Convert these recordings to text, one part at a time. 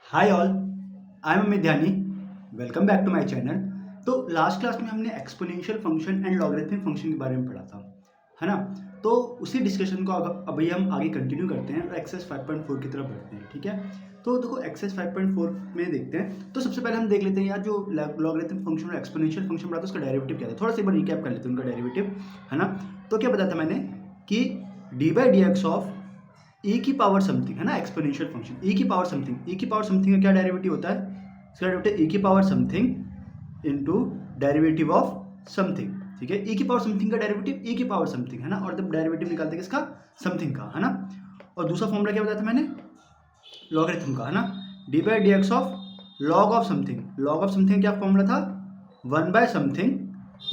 Hi all, I am Amit Dhyani. Welcome back to my channel. तो last class में हमने exponential function and logarithmic function के बारे में पढ़ा था, है ना। तो उसी डिस्कशन को अभी हम आगे कंटिन्यू करते हैं और एक्सरसाइज 5.4 की तरफ बढ़ते हैं, ठीक है। तो देखो एक्सरसाइज 5.4 में देखते हैं। तो सबसे पहले हम देख लेते हैं यार, जो लॉगरिथमिक फंक्शन और एक्सपोनेंशियल फंक्शन पढ़ा था उसका डेरिवेटिव क्या था। थोड़ा सा एक बार रिकैप कर लेते हैं उनका डेरिवेटिव, है ना। तो क्या बताया था मैंने कि d by D x of ई की पावर समथिंग, है ना, एक्सपोनेंशियल फंक्शन ई की पावर समथिंग। ई की पावर समथिंग का क्या डेरिवेटिव होता है? इसका डेरिवेटिव ई की power something into derivative of something, ठीक है। ई की पावर समथिंग का डेरिवेटिव ई की पावर समथिंग, है ना। और जब डेरिवेटिव निकालते हैं किसका? समथिंग का, है ना। और दूसरा फॉर्मूला क्या बताया था मैंने? लॉगरिथम का, है ना। D by D x of log of something. Log of something क्या फॉर्मूला था? 1 by something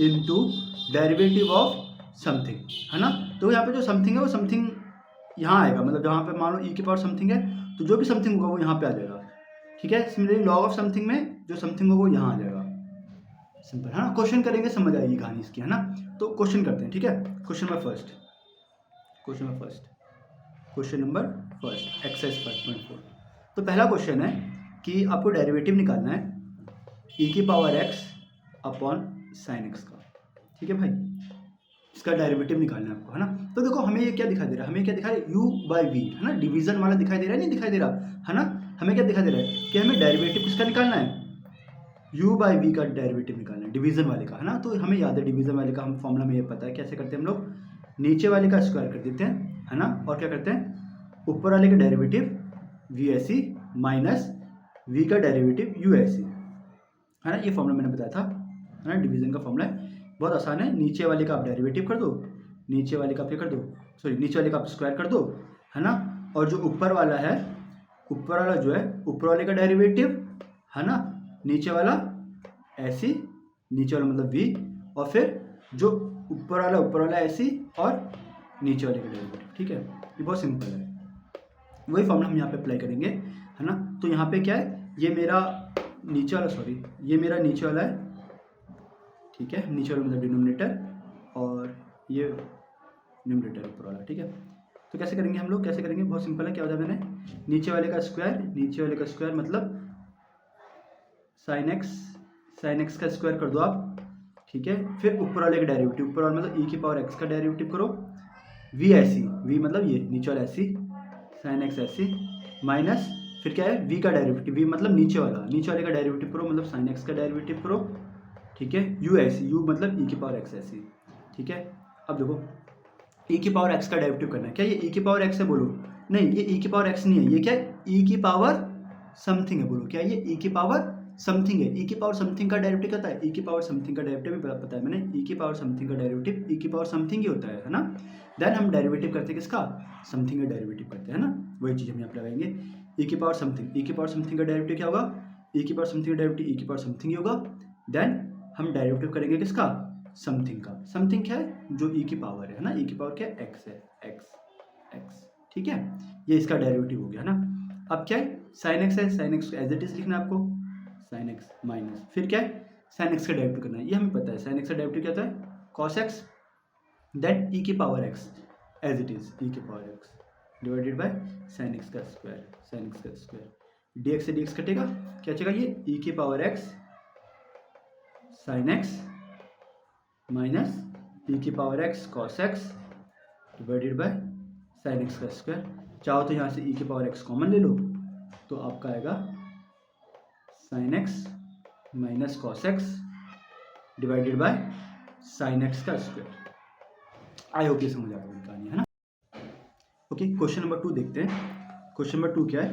into derivative of something, है ना। तो यहाँ पे जो समथिंग है वो समथिंग यहाँ आएगा, मतलब जहाँ पे मान लो ई की पावर समथिंग है तो जो भी समथिंग होगा वो यहाँ पे आ जाएगा, ठीक है। सिमिलरली लॉग ऑफ समथिंग में जो समथिंग होगा वो यहाँ आ जाएगा। सिंपल, है ना। क्वेश्चन करेंगे, समझ आएगी कहानी इसकी, है ना। तो क्वेश्चन करते हैं, ठीक है। Question number first exercise 5.4। तो पहला क्वेश्चन है कि आपको डेरिवेटिव निकालना है ई की power x upon sine x का, ठीक है भाई। इसका डेरिवेटिव निकालना है आपको, है ना। तो देखो हमें ये क्या दिखाई दे रहा है? हमें क्या दिखा रहा है? u बाई वी, है ना। डिवीजन वाला दिखाई दे रहा है, नहीं दिखाई दे रहा, है ना। हमें क्या दिखाई दे रहा है कि हमें डेरिवेटिव किसका निकालना है? u बाई वी का डेरिवेटिव निकालना है, डिवीजन वाले का, है ना। तो हमें याद है डिवीजन वाले का हम फॉर्मूला में ये पता है कैसे करते हैं हम लोग। नीचे वाले का स्क्वायर कर देते हैं, है ना। और क्या करते हैं? ऊपर वाले का डेरिवेटिव वी ऐसी माइनस वी का डेरिवेटिव यू ऐसी, है ना। ये फॉर्मूला मैंने बताया था, है ना। डिवीजन का फॉर्मूला है, बहुत आसान है। नीचे वाले का आप डेरिवेटिव कर दो, नीचे वाले का आप क्या कर दो, सॉरी नीचे वाले का आप स्क्वायर कर दो, है ना। और जो ऊपर वाला है, ऊपर वाला जो है ऊपर वाले का डेरिवेटिव, है ना। नीचे वाला ऐसी, नीचे वाला मतलब वी, और फिर जो ऊपर वाला ऐसी, और नीचे वाले का डेरिवेटिव, ठीक है। ये बहुत सिंपल है, वही फॉर्मूला हम यहाँ पे अप्लाई करेंगे, है ना। तो यहाँ पे क्या है, ये मेरा नीचे वाला, सॉरी ये मेरा नीचे वाला है, ठीक है। नीचे वाला मतलब डिनोमिनेटर, और ये न्यूमरेटर ऊपर वाला, ठीक है। तो कैसे करेंगे हम लोग, कैसे करेंगे? बहुत सिंपल है। क्या होता है, मैंने नीचे वाले का स्क्वायर, नीचे वाले का स्क्वायर मतलब साइन एक्स का स्क्वायर कर दो आप, ठीक है। फिर ऊपर वाले का डेरिवेटिव, ऊपर वाला मतलब ई की पावर एक्स का डेरिवेटिव करो। वी ऐसी, वी मतलब ये नीचे वाला ऐसी, साइन एक्स ऐसी, माइनस फिर क्या है? वी का डेरिवेटिव, वी मतलब नीचे वाले का डेरिवेटिव करो, मतलब साइन एक्स का डेरिवेटिव करो, ठीक है। यू ऐसी, यू मतलब ई की पावर एक्स ऐसी, ठीक है। अब देखो ई की पावर एक्स का डेरिवेटिव करना है। क्या ये ई की पावर एक्स है? बोलो नहीं, ये ई की पावर एक्स नहीं है, ये क्या है? ई की पावर समथिंग है। बोलो क्या ये ई की पावर समथिंग है? ई की पावर समथिंग का डेरिवेटिव क्या होता है? ई की पावर समथिंग का डेरिवेटिव भी पता है मैंने। ई की पावर समथिंग का डेरिवेटिव ई की पावर समथिंग ही होता है ना। देन हम डेरिवेटिव करते हैं किसका? समथिंग का डेरिवेटिव करते हैं ना। वही चीज़ हम यहाँ पे लगाएंगे, ई की पावर समथिंग। ई की पावर समथिंग का डेरिवेटिव क्या होगा? ई की पावर समथिंग का डेरिवेटिव ई की पावर समथिंग ही होगा। देन हम डेरिवेटिव करेंगे किसका? समथिंग का। समथिंग क्या है? जो ई की पावर है ना। ई की पावर क्या है? एक्स है, एक्स एक्स, ठीक है। ये इसका डेरिवेटिव हो गया, है ना। अब क्या है? साइन एक्स है, sine X as it is लिखना है आपको, साइन एक्स माइनस फिर क्या है? साइन एक्स का डेरिवेटिव करना है, ये हमें पता है। साइन एक्स का डेरिवेटिव क्या होता है? कॉस एक्स, देन ई की power x as it is, e की power x divided by sine x का स्क्वायर, साइन एक्स का स्क्वायर। डी एक्स से डी एक्स कटेगा, क्या बचेगा? ये ई की power x sine x minus e की power x cos x divided by sine x का स्क्वायर। चाहो तो यहाँ से ई की पावर एक्स कॉमन ले लो, तो आपका आएगा sign x minus cos x divided by sine x का स्क्वायर। आई होप ये समझ आ गई कहानी, है ना। ओके, क्वेश्चन नंबर 2 देखते हैं। क्वेश्चन नंबर 2 क्या है?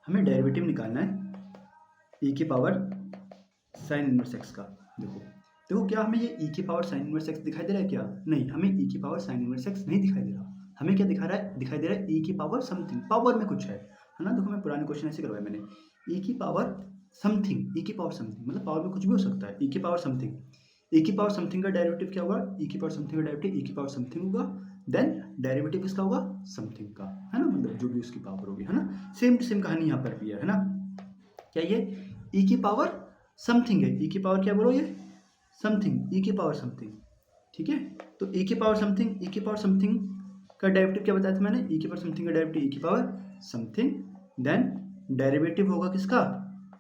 हमें डेरिवेटिव निकालना है ई की पावर साइन इनवर्स एक्स का। देखो देखो, क्या हमें ये ई की पावर साइन इनवर्स एक्स दिखाई दे रहा है? क्या नहीं, हमें ई की पावर साइन इनवर्स एक्स नहीं दिखाई दे रहा। हमें क्या दिखा रहा है? दिखाई दे रहा है ई की पावर समथिंग, पावर में कुछ है ना। देखो मैं पुराने क्वेश्चन ऐसे करवाया मैंने, ई की पावर समथिंग, ई की पावर समथिंग मतलब पावर में कुछ भी हो सकता है। ई की पावर समथिंग, ई की पावर समथिंग का डेरिवेटिव क्या होगा? ई की पावर समथिंग का डेरिवेटिव ई की पावर समथिंग होगा, देन डेरिवेटिव किसका होगा? समथिंग का, है ना। मतलब जो भी उसकी पावर होगी, है ना। सेम टू सेम कहानी यहाँ पर भी है ना। क्या ये ई की पावर समथिंग है? ई की पावर क्या बोलो? ये समथिंग, ई की पावर समथिंग, ठीक है। तो ई की पावर समथिंग, ई की पावर समथिंग का डेरिवेटिव क्या बताया था मैंने? ई की पावर समथिंग का डेरिवेटिव ई की पावर समथिंग, देन डेरिवेटिव होगा किसका,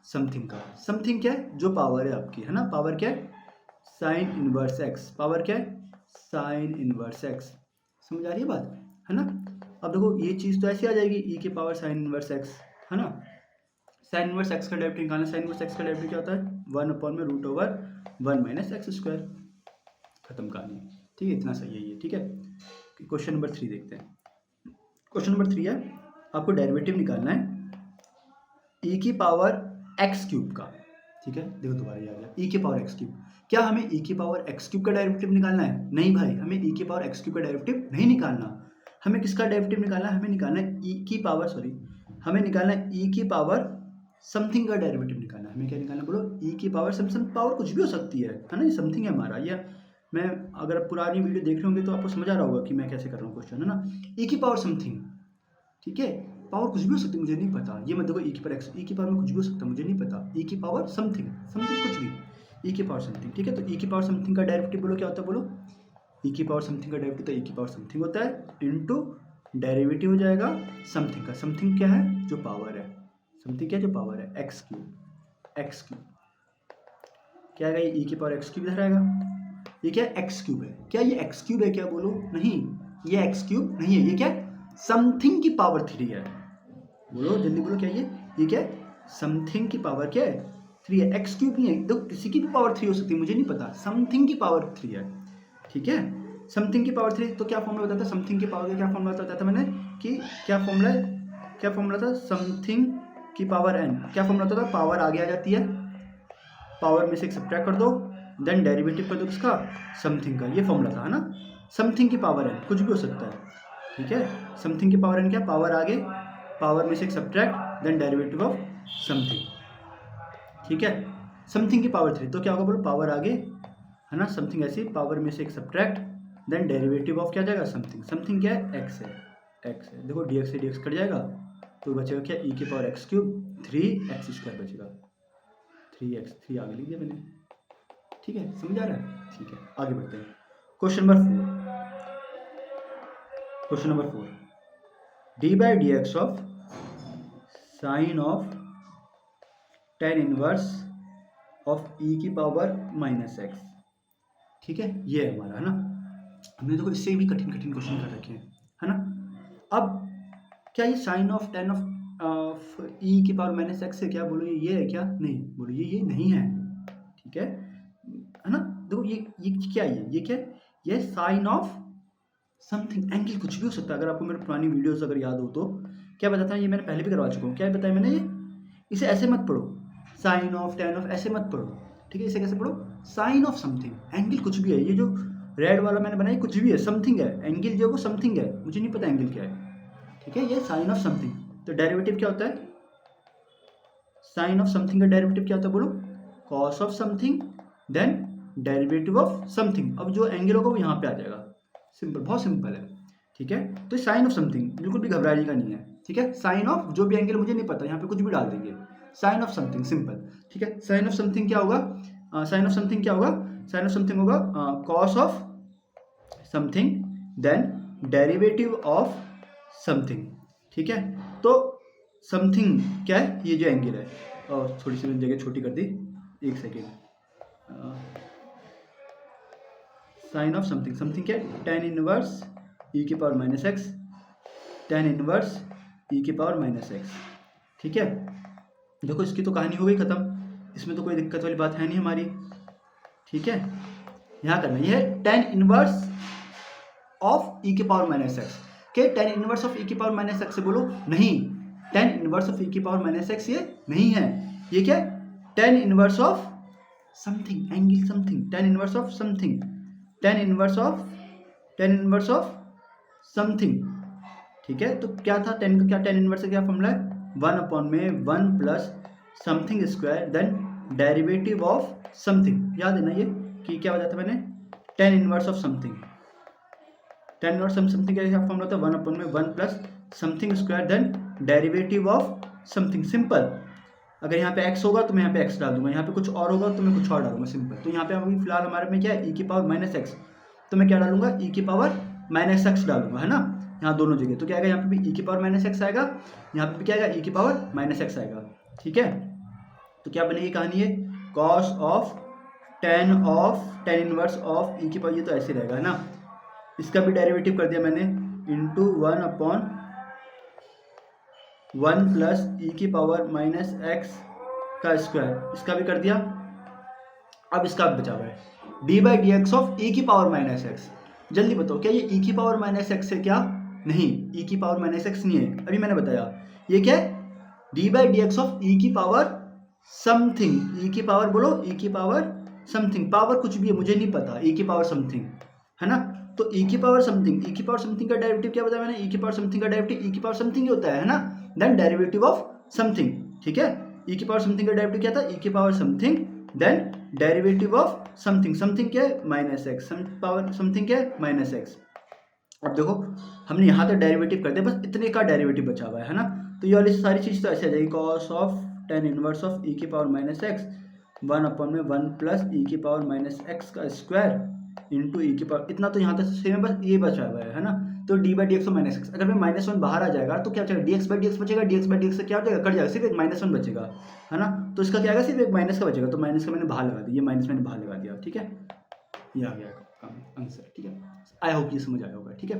समथिंग का। समथिंग क्या है, जो पावर है आपकी, है ना, पावर क्या है, साइन इनवर्स एक्स, पावर क्या है, साइन इनवर्स एक्स। समझ आ रही है बात, है ना। अब देखो ये चीज़ तो ऐसी आ जाएगी ई की पावर साइन इनवर्स एक्स, है ना। साइन इनवर्स एक्स का डेरिवेटिव निकालना, साइन इनवर्स एक्स का डेरिवेटिव क्या होता है, 1/√1 माइनस एक्स स्क्वायर, खत्म कहानी। ठीक है, इतना सही है ये। ठीक है, क्वेश्चन नंबर 3 देखते हैं। क्वेश्चन नंबर 3 है, आपको डेरिवेटिव निकालना है ई की पावर एक्स क्यूब का। ठीक है, देखो दोबारा ये आ गया ई की पावर एक्स क्यूब। क्या हमें ई की पावर एक्स क्यूब का डेरिवेटिव निकालना है? नहीं भाई, हमें ई की पावर एक्स क्यूब का डेरिवेटिव नहीं निकालना। हमें किसका डेरिवेटिव निकालना है? हमें निकालना है ई की पावर, सॉरी, हमें निकालना है ई की पावर समथिंग का डेरिवेटिव निकालना है। हमें क्या निकालना है बोलो, ई की पावर समथिंग, पावर कुछ भी हो सकती है ना, ये समथिंग है हमारा। ये मैं, अगर आप पुरानी वीडियो देख रहे होंगे तो आपको समझ आ रहा होगा कि मैं कैसे कर रहा हूँ क्वेश्चन, है ना। ई की पावर समथिंग, ठीक है, पावर कुछ भी हो सकती है, मुझे नहीं पता। ये मत देखो ई की पावर एक्स, ई की पावर में कुछ भी हो सकता है, मुझे नहीं पता। ई की पावर समथिंग, समथिंग कुछ भी, ई की पावर समथिंग। ठीक है, तो ई की पावर समथिंग का डेरिवेटिव बोलो क्या होता है, बोलो ई की पावर समथिंग का डेरिवेटिव तो ई की पावर समथिंग होता है, इनटू डेरिवेटिव हो जाएगा समथिंग का। समथिंग क्या है, जो पावर है, समथिंग क्या है, जो पावर है, एक्स क्यूब। एक्स क्यूब क्या है, ई की पावर एक्स क्यूब इधर आएगा। ये क्या एक्स क्यूब है, क्या ये एक्स क्यूब है क्या, बोलो नहीं, ये एक्स क्यूब नहीं है, ये क्या है, समथिंग की पावर 3 है। बोलो जल्दी बोलो, क्या ये क्या है, समथिंग की पावर क्या है, 3 है, एक्स क्यूब नहीं है। देखो किसी की भी पावर 3 हो सकती है, मुझे नहीं पता, समथिंग की पावर 3 है। ठीक है, समथिंग की पावर 3, तो क्या फॉर्मूला बताता है समथिंग की पावर का, क्या फॉर्मूला बताता था मैंने, कि क्या फॉर्मूला था समथिंग की पावर एन, क्या फॉर्मूला होता था, पावर आगे आ जाती है, पावर में से एक सब्ट्रैक्ट कर दो, देन डेरिवेटिव कर दो किसका, समथिंग का। ये फॉर्मूला था, है ना। समथिंग की पावर एन कुछ भी हो सकता है। ठीक है, समथिंग की पावर एन क्या, पावर आगे, पावर में से एक subtract, then derivative of something. ठीक है, समथिंग की पावर 3, तो क्या होगा बोलो, पावर आगे, है ना, समथिंग ऐसी, पावर में से एक सब्ट्रैक्ट, देन डेरिवेटिव ऑफ क्या जाएगा, समथिंग। समथिंग क्या है, एक्स है, एक्स है। देखो डी एक्स से डी एक्स कट जाएगा, तो बचेगा क्या, ई की power x cube 3x square बचेगा, 3x, 3 आगे लिख दिया मैंने। ठीक है, समझ आ रहा है। ठीक है, आगे बढ़ते हैं। Question number 4, d by D x of sine of tan inverse of ई की पावर माइनस एक्स। ठीक है, ये है हमारा, है ना। हमने देखो इससे भी कठिन क्वेश्चन कर रखे हैं, है ना। अब क्या ये साइन ऑफ tan ऑफ ई की पावर माइनस एक्स है क्या, बोलो ये है क्या, नहीं, बोलो ये नहीं है। ठीक है ना। देखो ये क्या है, ये क्या है, ये साइन ऑफ समथिंग, एंगल कुछ भी हो सकता है। अगर आपको मेरे पुरानी वीडियोस अगर याद हो तो क्या बताता है, ये मैंने पहले भी करवा चुका हूँ। क्या बताया मैंने, ये इसे ऐसे मत पढ़ो, साइन ऑफ tan ऑफ ऐसे मत पढ़ो। ठीक है, इसे कैसे पढ़ो, साइन ऑफ समथिंग, एंगल कुछ भी है। ये जो रेड वाला मैंने बनाया कुछ भी है, समथिंग है, एंगल जो है वो समथिंग है, मुझे नहीं पता एंगल क्या है। ठीक है, ये साइन ऑफ समथिंग, तो डेरिवेटिव क्या होता है, साइन ऑफ समथिंग का डेरिवेटिव क्या होता है, बोलो cos of something, then derivative of something. अब जो एंगल होगा वो यहाँ पे आ जाएगा, सिंपल, बहुत सिंपल है। ठीक है, तो साइन ऑफ समथिंग बिल्कुल भी घबराने का नहीं है। ठीक है, साइन ऑफ जो भी एंगल मुझे नहीं पता, यहाँ पे कुछ भी डाल देंगे, साइन ऑफ समथिंग, सिंपल। ठीक है, साइन ऑफ समथिंग क्या होगा, साइन ऑफ समथिंग क्या होगा, साइन ऑफ समथिंग होगा cos of something, then derivative of something. ठीक है, तो समथिंग क्या है, ये जो एंगल है, और थोड़ी सी मैंने जगह छोटी कर दी, एक second, sine of something, something क्या है, tan इनवर्स ई की power minus X, tan inverse E की पावर माइनस एक्स। ठीक है, देखो इसकी तो कहानी हो गई खत्म, इसमें तो कोई दिक्कत वाली बात है नहीं हमारी। ठीक है, यहाँ करना, यह है tan इनवर्स ऑफ ई की पावर माइनस एक्स। क्या tan इनवर्स ऑफ ई की पावर माइनस एक्स से, बोलो नहीं, tan इनवर्स ऑफ ई की पावर माइनस एक्स ये नहीं है। ये क्या है, tan inverse of something, angle something, tan inverse of something, tan inverse of something. ठीक है, तो क्या था tan का, क्या tan इनवर्स का क्या फॉर्मूला है, 1/1 plus something square, then derivative of something. याद है ना ये, कि क्या बताया था मैंने, tan inverse of something, tan inverse something का क्या फॉर्मूला था, 1/1 plus something square, then derivative of something. Simple, अगर यहाँ पे x होगा तो मैं यहाँ पे x डाल दूंगा, यहाँ पे कुछ और होगा तो मैं कुछ और डालूंगा, सिंपल। तो यहाँ पे अभी फिलहाल हमारे में क्या है, e की पावर माइनस एक्स, तो मैं क्या डालूंगा, e की पावर माइनस एक्स डालूंगा, है ना, यहाँ दोनों जगह, तो क्या आएगा, यहाँ पे भी ई की पावर माइनस एक्स आएगा, यहाँ पे भी क्या आएगा, ई की पावर माइनस एक्स आएगा। ठीक है, तो क्या बनेगी कहानी है, cos of tan inverse of ई की पावर, ये तो ऐसे रहेगा, है ना, इसका भी डेरिवेटिव कर दिया मैंने, इंटू 1/1 प्लस ई की पावर माइनस एक्स का स्क्वायर, इसका भी कर दिया। अब इसका बचा हुआ है d by D x of ई की पावर माइनस एक्स। जल्दी बताओ, क्या ये ई की पावर माइनस एक्स है क्या? नहीं, ई की पावर माइनस एक्स नहीं है, अभी मैंने बताया। ये क्या है, d by D x of ई की पावर समथिंग, ई की पावर बोलो, ई की पावर समथिंग, पावर कुछ भी है मुझे नहीं पता, ई की पावर समथिंग, है ना। तो ई की पावर समथिंग, ई की पावर समथिंग का डेरिवेटिव क्या बताया मैंने, ई की पावर समथिंग का डेरिवेटिव ई की पावर समथिंग ही होता है ना, देन डेरिवेटिव ऑफ समथिंग। ठीक है, ई की पावर समथिंग का डेरिवेटिव क्या था, ई की power something, then derivative of something, something क्या है माइनस एक्स, पावर समथिंग क्या है माइनस एक्स। अब देखो हमने यहाँ तक डेरिवेटिव कर दिया, बस इतने का डेरिवेटिव बचा हुआ है ना, तो ये वाली सारी चीज़ तो ऐसे आ जाएगी, cos of tan inverse of ई की power minus x 1/1 plus e की पावर माइनस एक्स का स्क्वायर इंटू ई की पावर, इतना तो यहाँ तक सेम है, बस ये बचा हुआ है ना। तो d by D x minus x, अगर मैं -1 बाहर आ जाएगा तो क्या बचेगा, d x by D x बचेगा, d x by D x से क्या हो जाएगा, कट जाएगा, सिर्फ एक -1 बचेगा, है ना। तो इसका क्या आएगा, सिर्फ एक माइनस का बचेगा, तो माइनस का मैंने बाहर लगा दिया, ये माइनस मैंने बाहर लगा दिया। ठीक है, ये आ गया आंसर। ठीक है, आई होप ये समझ आया होगा। ठीक है,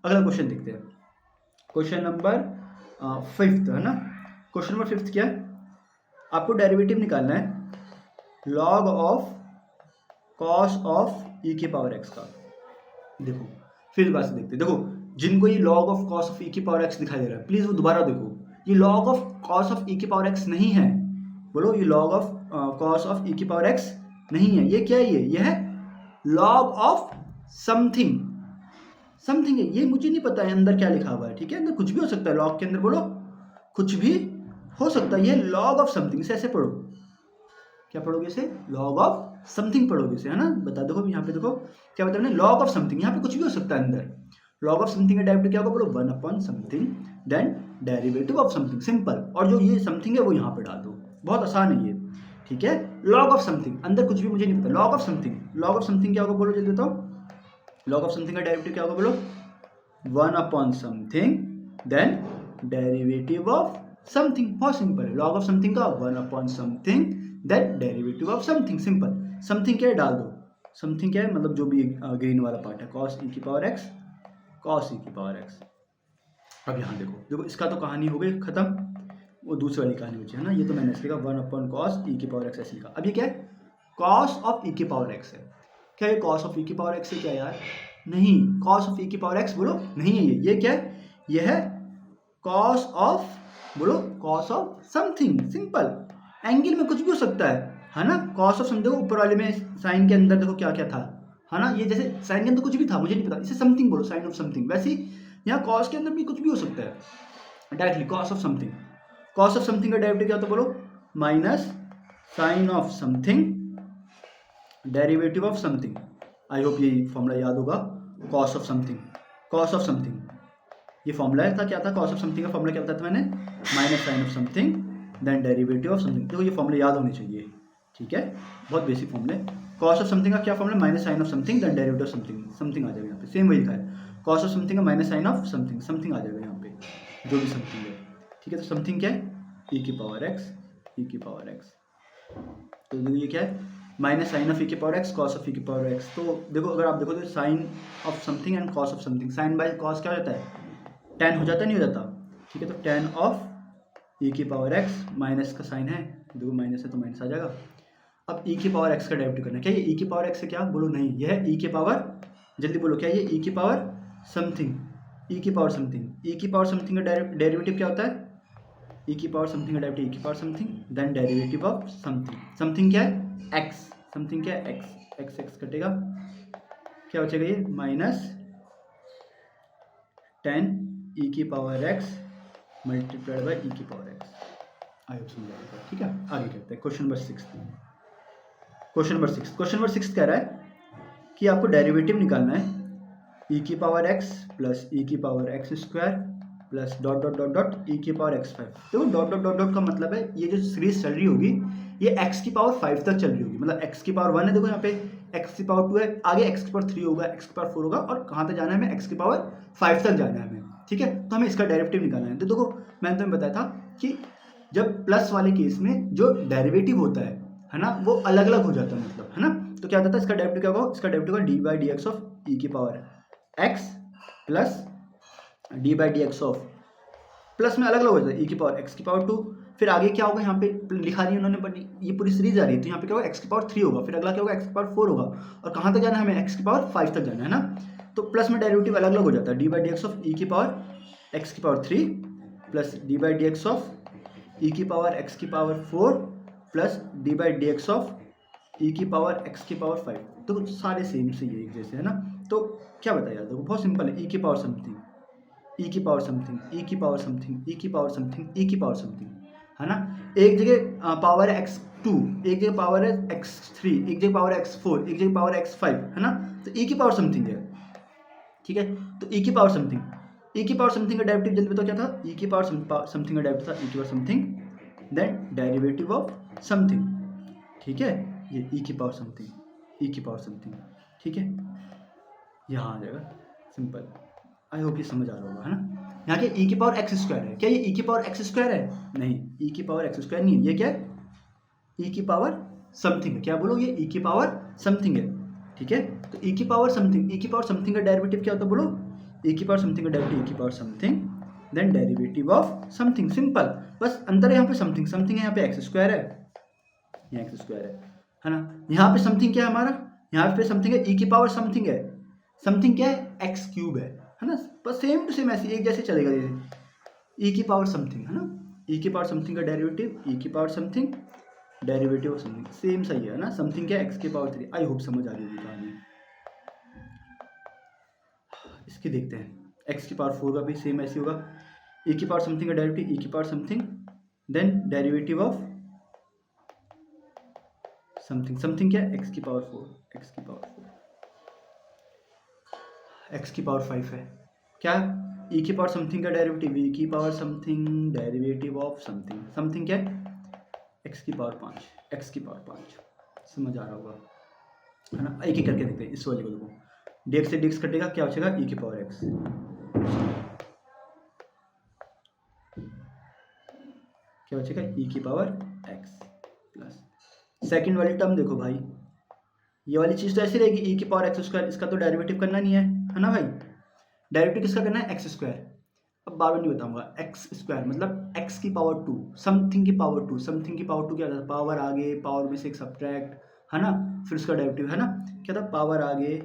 अगला क्वेश्चन देखते हैं, क्वेश्चन नंबर 5, है ना। क्वेश्चन नंबर 5 क्या है, आपको डेरिवेटिव निकालना है लॉग ऑफ कॉस ऑफ ई की पावर एक्स का। देखो फिर बात से देखते हैं, देखो जिनको ये लॉग ऑफ कॉस ऑफ ई की पावर एक्स दिखाई दे रहा है, प्लीज वो दोबारा देखो, ये लॉग ऑफ कॉस ऑफ ई की पावर एक्स नहीं है, बोलो, ये लॉग ऑफ कॉस ऑफ ई की पावर एक्स नहीं है, ये क्या है, ये है लॉग ऑफ समथिंग, समथिंग है, ये मुझे नहीं पता है अंदर क्या लिखा हुआ है। ठीक है, अंदर कुछ भी हो सकता है, लॉग के अंदर बोलो कुछ भी हो सकता है, ये लॉग ऑफ समथिंग, से ऐसे पढ़ो, क्या पढ़ोगे इसे, लॉग ऑफ समथिंग पढ़ोगे इसे, है ना। बता देखो यहाँ पे देखो क्या बताया मैंने, लॉग ऑफ समथिंग, यहाँ पे कुछ भी हो सकता है अंदर, लॉग ऑफ समथिंग का डेरिवेटिव क्या होगा, बोलो 1/समथिंग then derivative of something, simple, और जो ये समथिंग है वो यहाँ पे डाल दो, बहुत आसान है ये। ठीक है, लॉग ऑफ समथिंग, अंदर कुछ भी मुझे नहीं पता, log of something, log of something क्या होगा बोलो जल्दी बताओ, लॉग ऑफ समथिंग का डेरिवेटिव क्या होगा बोलो, 1/समथिंग देन डेरिवेटिव ऑफ समथिंग, बहुत सिंपल है, लॉग ऑफ समथिंग का 1/समथिंग then derivative of something, simple. Something क्या है डाल दो, समथिंग क्या है मतलब जो भी ग्रीन वाला पार्ट है, कॉस ई की पावर एक्स, कॉस ई की पावर एक्स। अब यहाँ देखो, देखो इसका तो कहानी हो गई खत्म, वो दूसरी वाली कहानी बची है ना, ये तो मैंने ऐसे लिखा 1/कॉस ई की पावर एक्स ऐसे लिखा। अब ये क्या है, कॉस ऑफ ई की पावर एक्स है, क्या है कॉस ऑफ ई की पावर एक्स है क्या यार, नहीं, कॉस ऑफ ई की पावर एक्स बोलो नहीं है, ये क्या है, ये है कॉस ऑफ, बोलो cos of something, simple, angle में कुछ भी हो सकता है ना, कॉस ऑफ समथिंग, देखो ऊपर वाले में साइन के अंदर देखो क्या क्या था, है ना, ये जैसे साइन के अंदर कुछ भी था मुझे नहीं पता, इसे समथिंग बोलो, साइन ऑफ समथिंग, वैसे ही यहाँ कॉस के अंदर भी कुछ भी हो सकता है, directly cos of something, cos of something का डेरिवेटिव क्या होता है बोलो, minus sine of something derivative of something. I hope ये फॉर्मूला याद होगा, cos of something, cos of something, ये फॉर्मूला था, क्या था, कॉस ऑफ समथिंग का फॉर्मूला क्या बताया था मैंने, minus sine of something then derivative of something. देखो ये फॉर्मूला याद होने चाहिए, ठीक है, बहुत बेसिक फॉर्मूले। कॉस ऑफ समथिंग का क्या formula, minus sine of something then derivative of something, something आ जाएगा यहाँ पे, सेम वही लिखा है, कॉस ऑफ समथिंग का minus sine of something, something आ जाएगा यहाँ पे, जो भी समथिंग है। ठीक है, तो समथिंग क्या है, ई की पावर एक्स, ई की पावर एक्स, तो ये क्या है, माइनस साइन ऑफ ई की पावर एक्स, कॉस ऑफ ई की पावर एक्स। तो देखो अगर आप देखो तो sine of something and cos of something, sine by cos क्या हो जाता है, टेन हो जाता है, नहीं हो जाता। ठीक है, तो टेन ऑफ ई की पावर एक्स, माइनस का साइन है, देखो माइनस है तो माइनस आ जाएगा। अब ई की पावर एक्स का डेरिवेटिव करना है, क्या ये ई की पावर एक्स है क्या, बोलो नहीं, यह है ई की पावर, जल्दी बोलो क्या ये ई की पावर समथिंग, ई की पावर समथिंग, ई की पावर समथिंग का डेरिवेटिव क्या होता है, ई की पावर समथिंग का डेरिवेटिव ई की power something then derivative of something, something क्या है एक्स, समथिंग क्या है एक्स, एक्स एक्स कटेगा, क्या बचेगा ये माइनस 10 ई की power x multiplied by E की पावर एक्स। आई होप समझ आएगा। ठीक है, आगे करते हैं क्वेश्चन नंबर 6। क्वेश्चन नंबर 6 कह रहा है कि आपको डेरिवेटिव निकालना है ई की पावर एक्स प्लस ई की power x square plus dot dot dot dot E की पावर x5। देखो डॉट डॉट डॉट डॉट का मतलब है ये जो सीरीज चल रही होगी ये x की पावर 5 तक चल रही होगी, मतलब x की पावर 1 है, देखो यहाँ पे x की पावर 2 है, आगे x की पावर 3 होगा, x की पावर 4 होगा, और कहाँ तक जाना है हमें, x की पावर 5 तक जाना है हमें, ठीक है। तो हमें इसका डेरिवेटिव निकालना है। तो देखो मैंने तुम्हें बताया था कि जब प्लस वाले केस में जो डेरिवेटिव होता है ना, वो अलग अलग हो जाता है, मतलब, है ना। तो क्या होता है, इसका डेरिवेटिव क्या होगा, इसका डेरिवेटिव होगा d by D x of ई की power x plus d by D x of, plus में अलग अलग हो जाता है, ई की पावर x की पावर 2, फिर आगे क्या होगा, यहाँ पे लिखा नहीं उन्होंने, बट ये पूरी सीरीज आ रही है, तो यहाँ पे क्या होगा, x की पावर 3 होगा, फिर अगला क्या होगा, x की पावर 4 होगा, और कहाँ तक जाना है हमें, x की पावर 5 तक जाना है ना। तो प्लस में डेरिवेटिव अलग अलग हो जाता है, d by D x of ई की पावर x की power 3 plus d by D x of ई की पावर x की power 4 plus d by D x of ई की पावर x की पावर 5। तो सारे सेम से ये एक जैसे है ना। तो क्या बताया, देखो बहुत सिंपल है, ई की पावर समथिंग, ई की पावर समथिंग, ई की पावर समथिंग, ई की पावर समथिंग, ई की पावर समथिंग, है ना। एक जगह पावर है x2, एक जगह पावर है x3, एक जगह पावर है x4, एक जगह पावर है x5, है ना। तो ई की पावर समथिंग है, ठीक है। तो ई की पावर समथिंग, ई की पावर समथिंग का डेरिवेटिव जल्दी बताओ क्या था, ई की पावर समथिंग का डेरिवेटिव था ई की power something, then derivative of something, ठीक है। ये ई की पावर समथिंग, ई की पावर समथिंग, ठीक है, यहाँ आ जाएगा सिंपल। आई होप ये समझ आ रहा होगा, है ना। यहाँ के ई की पावर एक्स स्क्वायर है, क्या ये ई की पावर एक्स स्क्वायर है, नहीं, ई की पावर एक्स स्क्वायर नहीं है, ये क्या है, ई की पावर समथिंग है, क्या बोलो, ये ई की पावर समथिंग है, ठीक है। तो ई की पावर समथिंग, ई की पावर समथिंग का डेरिवेटिव क्या होता है, बोलो, ई की पावर समथिंग का डेरिवेटिव, ई की power something then derivative of something, simple. बस अंतर है यहाँ पे समथिंग, समथिंग है यहाँ पे एक्स स्क्वायर है, यहाँ एक्स स्क्वायर है ना। यहाँ पे समथिंग क्या है हमारा, यहाँ पे समथिंग है, ई की पावर समथिंग है, समथिंग क्या है, एक्स क्यूब है ना। बस सेम टू सेम ऐसे एक जैसे चलेगा, जैसे ई की पावर समथिंग, है ना, ई की पावर समथिंग का डेरिवेटिव, ई की power something derivative of something, same सही है ना। समथिंग क्या है, एक्स की पावर 3। आई होप समझ आ रही होगी कहानी। इसकी देखते हैं, एक्स की पावर 4 का भी सेम ऐसे होगा, ई की पावर समथिंग का डेरिवेटिव, ई की power something then derivative of something, something क्या है, एक्स की पावर 4, एक्स की पावर 4, एक्स की पावर 5 है, क्या ई की पावर समथिंग का डेरिवेटिव, ई की power something derivative of something, something क्या है, एक्स की पावर 5, एक्स की पावर 5, समझ आ रहा होगा, है ना। एक एक करके देखते हैं, इस वाले को देखो, डी एक्स से डी एक्स कटेगा, क्या बचेगा, ई की पावर एक्स, क्या बचेगा, ई की पावर एक्स प्लस सेकेंड वाली टर्म देखो भाई, ये वाली चीज़ तो ऐसी रहेगी, ई की पावर एक्स स्क्वायर, इसका तो डेरिवेटिव करना नहीं है ना भाई, डेरिवेटिव किसका करना है, एक्स स्क्वायर। अब बार बार नहीं बताऊंगा, एक्स स्क्वायर मतलब एक्स की पावर 2, समथिंग की पावर 2, समथिंग की पावर 2 क्या था, पावर आगे, पावर में से एक सब्ट्रैक्ट, है ना, फिर उसका डेरिवेटिव, है ना, क्या था, पावर आगे,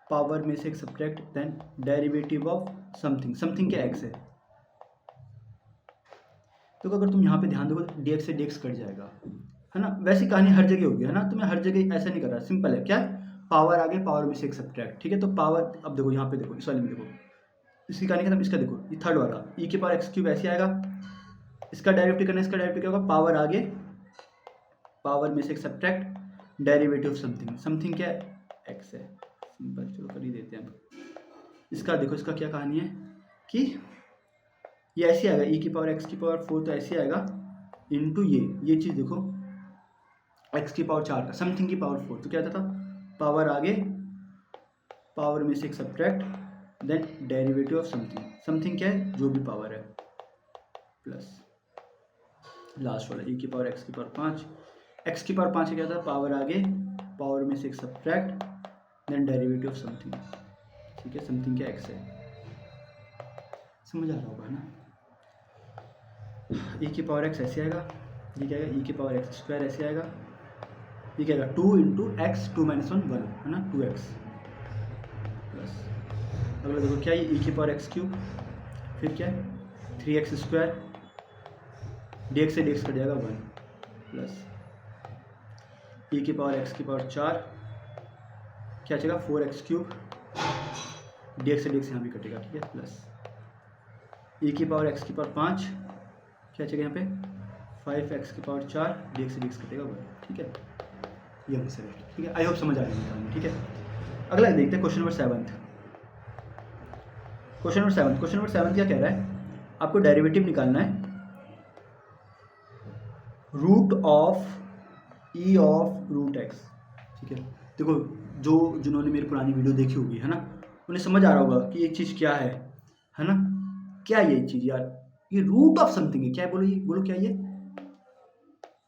पावर में से एक subtract, then derivative of something, something क्या एक्स है। तो अगर तुम यहाँ पे ध्यान दोगे तो डी एक्स से डी एक्स कट जाएगा, है ना। वैसी कहानी हर जगह होगी, है ना, तो मैं हर जगह ऐसा नहीं कर रहा, सिंपल है, क्या पावर आगे, पावर में से एक सब्ट्रैक्ट, ठीक है। तो पावर, अब देखो यहाँ पे देखो, इस वाले में देखो, इसकी कहानी खत्म, इसका देखो, ये थर्ड वाला ई की पावर एक्स क्यूब ऐसे आएगा, इसका डेरिवेटिव करना है, इसका डेरिवेटिव क्या होगा, पावर आगे, पावर में से एक subtract, derivative of something, something क्या है, एक्स है, सिंपल, चलो कर ही देते हैं। अब इसका देखो, इसका क्या कहानी है कि ये ऐसे आएगा, ई की पावर एक्स की पावर 4 तो ऐसे आएगा, इंटू ये चीज़ देखो, एक्स की पावर 4 का समथिंग की पावर 4, तो क्या आता था, पावर आगे, पावर में से एक subtract, then derivative of something, something क्या है, जो भी पावर है, प्लस लास्ट वाला ई की पावर एक्स की पावर 5, एक्स की पावर 5 क्या था, पावर आगे, पावर में से एक subtract, then derivative of something, ठीक है, समथिंग क्या एक्स है, समझ आ रहा होगा ना। ई की पावर एक्स ऐसे आएगा, ये क्या आएगा, ई की पावर एक्स स्क्वायर ऐसे आएगा, ये क्या आएगा, 2 इंटू एक्स, 2 माइनस 1 1, है ना, 2x प्लस, अगला देखो क्या, ये ई की पावर एक्स क्यूब, फिर क्या है 3x स्क्वायर, डी एक्स से डी एक्स कट जाएगा 1 प्लस ई की पावर एक्स की पावर 4, क्या बचेगा 4x क्यूब, डी एक्स से डी एक्स यहाँ भी कटेगा, ठीक है, प्लस ई की पावर एक्स की पावर 5, क्या बचेगा यहाँ पे 5x की पावर 4, डी एक्स से डी एक्स कटेगा 1, ठीक है, ये आंसर है, ठीक है। आई होप समझ आ रही है, ठीक है। अगला देखते हैं क्वेश्चन नंबर 7। क्वेश्चन नंबर 7 क्या कह रहा है, आपको डेरिवेटिव निकालना है root of e of root x. ठीक है, देखो जिन्होंने मेरी पुरानी वीडियो देखी होगी है ना, उन्हें समझ आ रहा होगा कि ये चीज़ क्या है ना। क्या ये चीज़ यार, ये रूट ऑफ समथिंग है। क्या है, बोलो ये, बोलो क्या ये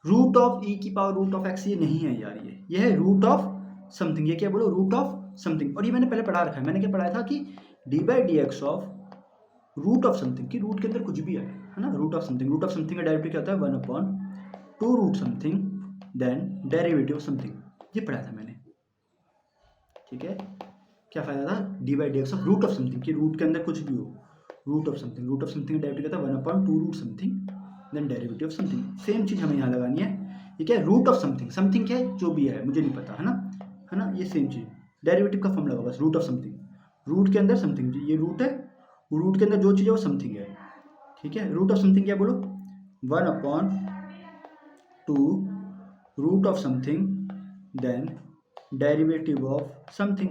रूट ऑफ ई की पावर रूट ऑफ एक्स ये नहीं है यार, ये है रूट ऑफ समथिंग। ये क्या, बोलो रूट ऑफ समथिंग। और ये मैंने पहले पढ़ा रखा है। मैंने क्या पढ़ाया था कि d by D x of root of something, कि रूट के अंदर कुछ भी है ना, root of something. Root of something का डेरिवेटिव क्या होता है, 1/2 root something then derivative of something. ये पढ़ा था मैंने। ठीक है, क्या फायदा था, d by D x of root of something, कि रूट के अंदर कुछ भी हो, root of something. Root of something का डेरिवेटिव क्या था, 1/2 root something then derivative of something. Same चीज़ हमें यहाँ लगानी है। ये क्या है, रूट ऑफ समथिंग। समथिंग क्या है, जो भी है, मुझे नहीं पता, है ना, ये सेम चीज़। डेरिवेटिव का फॉर्म लगा बस, रूट ऑफ समथिंग। रूट के अंदर समथिंग, ये रूट है, रूट के अंदर जो चीज़ है वो समथिंग है। ठीक है, रूट ऑफ समथिंग क्या, बोलो 1/2 root of something then derivative of something.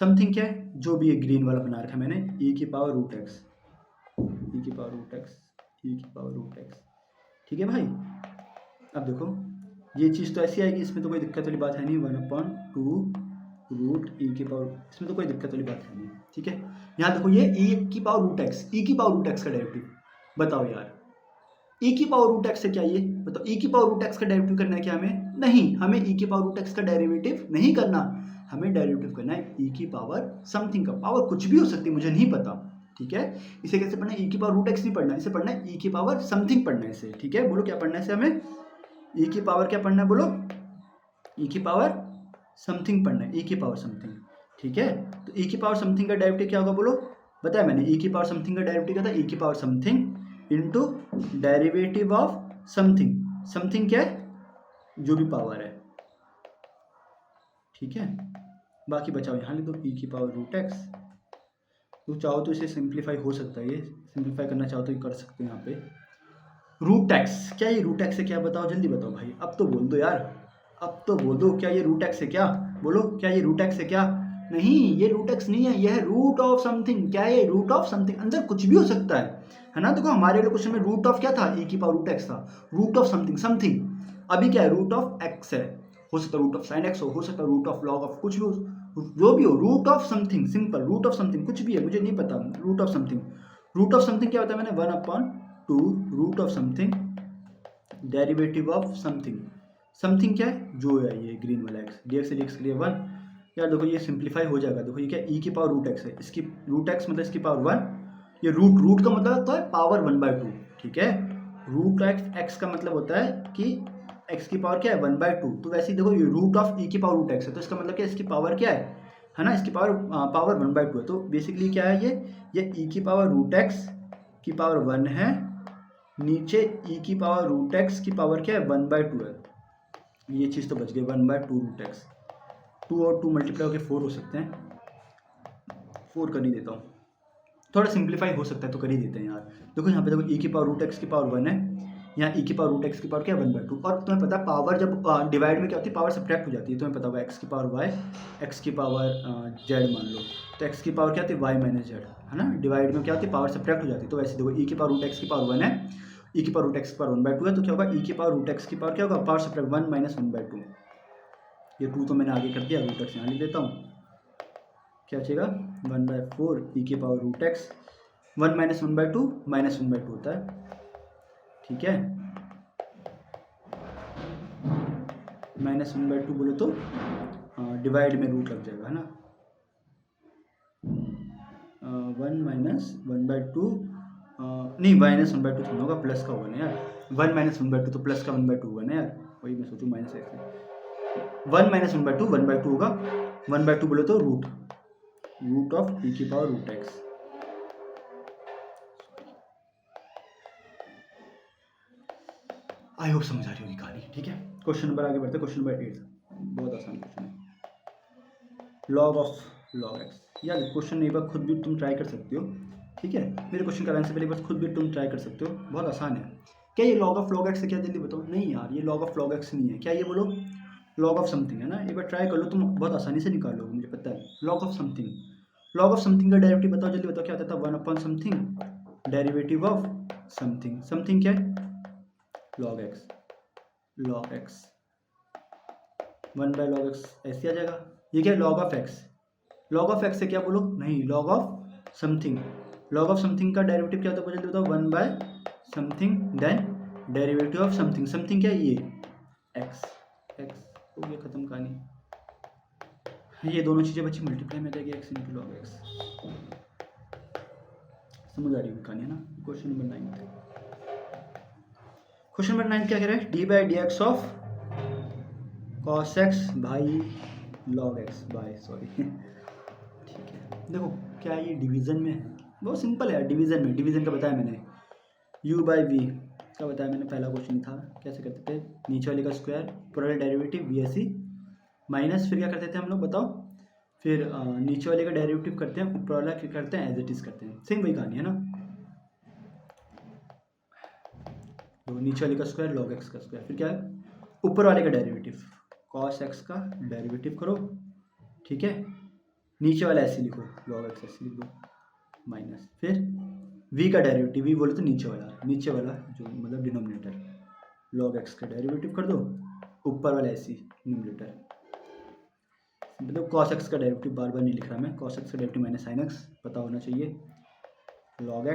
Something क्या है, जो भी ये ग्रीन वाला बना रखा है मैंने, ई की पावर रूट एक्स, ई की पावर रूट एक्स, ई की पावर रूट एक्स। ठीक है भाई, अब देखो ये चीज़ तो ऐसी आएगी, इसमें तो कोई दिक्कत वाली बात है नहीं। 1/2 रूट ई की पावर, इसमें तो कोई दिक्कत वाली बात है नहीं। ठीक है, यहाँ देखो ये ई की पावर रूट एक्स, ई की पावर रूट एक्स का डेरिवेटिव बताओ यार। ई की पावर रूट एक्स से क्या, ये बताओ ई की पावर रूट एक्स का डेरिवेटिव करना है क्या हमें? नहीं, हमें ई की पावर रूट एक्स का डेरिवेटिव नहीं करना। हमें डेरिवेटिव करना है ई की पावर समथिंग का। पावर कुछ भी हो सकती है, मुझे नहीं पता। ठीक है, इसे कैसे पढ़ना है, ई की पावर रूट एक्स नहीं पढ़ना, इसे पढ़ना है ई की पावर समथिंग पढ़ना है इसे। ठीक है, बोलो क्या पढ़ना है इसे हमें, ई की पावर क्या पढ़ना है, बोलो ई की पावर समथिंग पढ़ना है, ई की पावर समथिंग। ठीक है, तो ई की पावर समथिंग का डेरिवेटिव क्या होगा, बोलो। बताया मैंने, ई की पावर समथिंग का डेरिवेटिव क्या था, ई की power something into derivative of something. Something क्या है, जो भी पावर है। ठीक है, बाकी बचाओ यहाँ लिख दो ई की पावर रूट एक्स। तो चाहो तो इसे सिंप्लीफाई हो सकता है, ये सिंप्लीफाई करना चाहो तो ये कर सकते हो यहाँ पे। रूट एक्स क्या, ये रूट एक्स है क्या, बताओ जल्दी बताओ भाई, अब तो बोल दो यार, अब तो बोल दो, क्या ये रूट एक्स है क्या, बोलो क्या ये रूट एक्स है क्या? नहीं, ये रूट एक्स नहीं है, यह है रूट ऑफ समथिंग। क्या है ये, रूट ऑफ समथिंग, अंदर कुछ भी हो सकता है ना। देखो हमारे वाले क्वेश्चन में रूट ऑफ क्या था, ई की पावर रूट एक्स था, रूट ऑफ समथिंग समथिंग। अभी क्या है, रूट ऑफ एक्स है, हो सकता है रूट ऑफ साइन एक्स हो सकता है रूट ऑफ लॉग ऑफ कुछ भी हो, जो भी हो, root of something, simple root of something कुछ भी है, मुझे नहीं पता। Root of something, root of something क्या होता है, मैंने 1/2 root of something derivative of something. Something क्या है, जो है ये ग्रीन वाला एक्स, डी एक्स एक्स के लिए 1। यार देखो ये सिंप्लीफाई हो जाएगा। देखो ये क्या, ई की पावर रूट एक्स है, इसकी रूट एक्स मतलब इसकी पावर 1। ये रूट का मतलब होता है पावर 1/2। ठीक है, रूट एक्स का मतलब होता है कि एक्स की पावर क्या है, 1/2। तो वैसे ही देखो ये रूट ऑफ ई की पावर रूट एक्स है, तो इसका मतलब क्या है, इसकी पावर क्या है ना, इसकी पावर 1/2 है। तो बेसिकली क्या है, ये ई की पावर रूट एक्स की पावर 1 है, नीचे ई की पावर रूट एक्स की पावर क्या है, 1/2 है। ये चीज़ तो बच गई, 1/2 रूट एक्स। 2 और 2 मल्टीप्लाई होकर 4 हो सकते हैं, 4 कर ही देता हूँ। थोड़ा सिंप्लीफाई हो सकता है तो कर ही देते हैं यार। देखो यहाँ पे देखो ई की पावर रूट एक्स की पावर 1 है, यहाँ ई की पावर रूट एक्स की पावर क्या है, 1/2। और तुम्हें पता है पावर जब डिवाइड में क्या होती है, पावर सब्ट्रैक्ट हो जाती है। तुम्हें पता होगा एक्स की पावर वाई, एक्स की पावर जेड मान लो, तो एक्स की पावर क्या होती है, वाई माइनस जेड, है ना। डिवाइड में क्या होती है, पावर सब्ट्रैक्ट हो जाती है। तो वैसे देखो ई की पावर रूट एक्स की पावर 1 है, ई की पावर रूट एक्स की पावर 1/2 है, तो क्या होगा, ई की पावर रूट एक्स की पावर क्या होगा, पावर सब्ट्रैक्ट 1 माइनस 1/2। ये 2 तो मैंने आगे कर दिया, रूट एक्स यहाँ लिख देता हूँ। क्या बचेगा, 1/4 ई की power root x, 1 minus 1/2 minus 1/2 होता है। ठीक है, माइनस 1/2 बोले तो डिवाइड में रूट लग जाएगा, है ना। 1 माइनस 1/2 नहीं, माइनस 1/2 थोड़ा होगा, प्लस का होगा ना यार। 1 माइनस 1/2 तो प्लस का 1/2 होगा ना यार, वही मैं सोचूं माइनस एक्स है। 1 माइनस 1/2 1/2 होगा, 1/2 बोले तो रूट ऑफ ई की power root x. I hope समझ आ रही होगी कहानी। ठीक है, क्वेश्चन नंबर आगे बढ़ते हैं, क्वेश्चन नंबर 8। बहुत आसान क्वेश्चन है, लॉग ऑफ लॉग एक्स। यार क्वेश्चन एक बार खुद भी तुम ट्राई कर सकते हो। ठीक है, मेरे क्वेश्चन कराने से पहले एक बार खुद भी तुम ट्राई कर सकते हो, बहुत आसान है। क्या ये लॉग ऑफ लॉग एक्स है क्या, जल्दी बताओ। नहीं यार, ये लॉग ऑफ लॉग एक्स नहीं है। क्या ये, बोलो लॉग ऑफ समथिंग है ना। एक बार ट्राई कर लो, तुम बहुत आसानी से निकाल लोगे, मुझे पता है। Log of something, log of something का डेरिवेटिव बताओ, जल्दी बताओ क्या होता था, 1/समथिंग डेरिवेटिव ऑफ समथिंग। समथिंग क्या है, log x. Log x, 1/log x ऐसे आ जाएगा। ये क्या है, log of x. Log of x से क्या बोलो, नहीं log of something. Log of something का डेरिवेटिव क्या होता है मुझे बताओ, 1/समथिंग then derivative of something. Something क्या है, ये एक्स। एक्स हो गया, खत्म कहानी। ये दोनों चीज़ें बच्ची मल्टीप्लाई में जाएगी, एक्स इंटू लॉग एक्स। समझ आ रही है कहानी है ना। Question number 9। क्वेश्चन नंबर 9 क्या कह रहा है, d/dx of cos x by log x by sorry ठीक है। देखो क्या ये डिवीजन में है, बहुत सिंपल है डिवीजन में। डिवीजन का बताया मैंने, u/v का बताया मैंने, पहला क्वेश्चन था। कैसे करते थे, नीचे वाले का स्क्वायर, ऊपर वाला डेरिवेटिव v/c माइनस, फिर क्या करते थे हम लोग बताओ, फिर नीचे वाले का डेरिवेटिव करते हैं, ऊपर वाला क्या करते हैं, एज इट इज करते हैं। सेम वही कहानी है ना। तो नीचे वाले का स्क्वायर लॉग एक्स का स्क्वायर, फिर क्या है ऊपर वाले का डेरिवेटिव, कॉस एक्स का डेरिवेटिव करो, ठीक है। नीचे वाला ऐसे लिखो, लॉग एक्स ऐसे लिख दो, माइनस, फिर v का डेरिवेटिव, v बोले तो नीचे वाला जो मतलब डिनोमिनेटर, लॉग एक्स का डेरिवेटिव कर दो, ऊपर वाला ऐसे न्यूमरेटर, मतलब कॉस एक्स का डेरिवेटिव बार बार नहीं लिख रहा मैं, कॉस एक्स का डेरिवेटिव माइनस साइन एक्स पता होना चाहिए, लॉग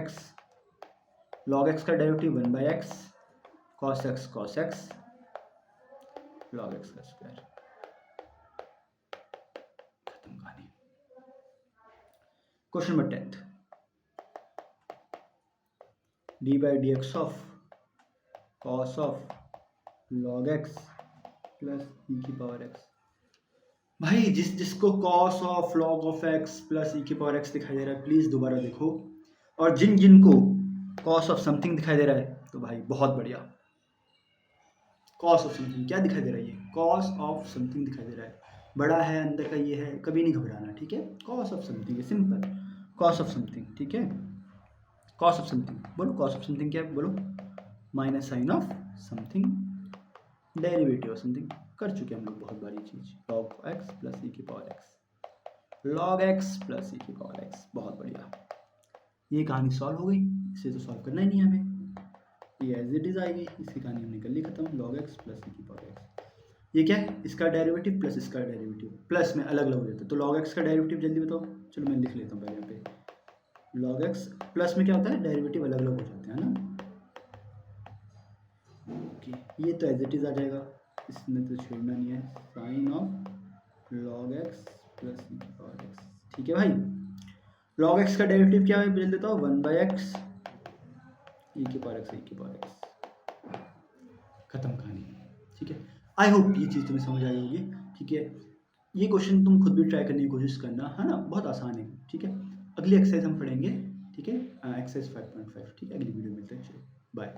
एक्स का derivative 1/x, cos x log x का स्क्वायर, खत्म कहानी। Question number 10, d/dx of cos of log x plus e की पावर एक्स। भाई जिसको cos of log of x plus e की पावर एक्स दिखाई दे रहा है, प्लीज दोबारा देखो। और जिनको कॉस ऑफ समथिंग दिखाई दे रहा है, तो भाई बहुत बढ़िया। कॉस ऑफ समथिंग क्या दिखाई दे रहा है, ये कॉस ऑफ समथिंग दिखाई दे रहा है, बड़ा है अंदर का ये है, कभी नहीं घबराना, ठीक है। कॉस ऑफ समथिंग है, सिंपल, कॉस ऑफ समथिंग, ठीक है। कॉस ऑफ समथिंग बोलो, कॉस ऑफ समथिंग क्या है बोलो, minus sine of something, derivative of something, कर चुके हम लोग बहुत बारी चीज, लॉग एक्स प्लस ई की power x, log x plus e की पावर एक्स, बहुत बढ़िया। ये कहानी सॉल्व हो गई, इसे तो सॉल्व करना ही नहीं है हमें, ये एज इट इज आएगी, इसकी कहानी हमने कर ली खत्म, लॉग एक्स प्लस ई की पावर एक्स। ये क्या है, इसका डेरिवेटिव प्लस इसका डेरिवेटिव, प्लस में अलग अलग हो जाता है, तो लॉग एक्स का डेरिवेटिव जल्दी बताओ, चलो मैं लिख लेता हूँ पहले यहाँ पे, लॉग एक्स प्लस में क्या होता है, डेरिवेटिव अलग अलग हो जाते हैं ना। ओके, ये तो एज इट इज आ जाएगा, इसमें तो छेड़ना नहीं है, sine of log x plus e की पावर एक्स, ठीक है भाई। लॉग एक्स का डेरिवेटिव क्या है, बोल देता हूँ 1/x ई की पावर एक्स, ई की पावर एक्स, खत्म कहानी, ठीक है। आई होप ये चीज़ तुम्हें समझ आई होगी, ठीक है। ये क्वेश्चन तुम खुद भी ट्राई करने की कोशिश करना, है ना, बहुत आसान है, ठीक है। अगली एक्सरसाइज हम पढ़ेंगे, ठीक है, एक्सरसाइज 5.5, ठीक है। अगली वीडियो में मिलते हैं, बाय।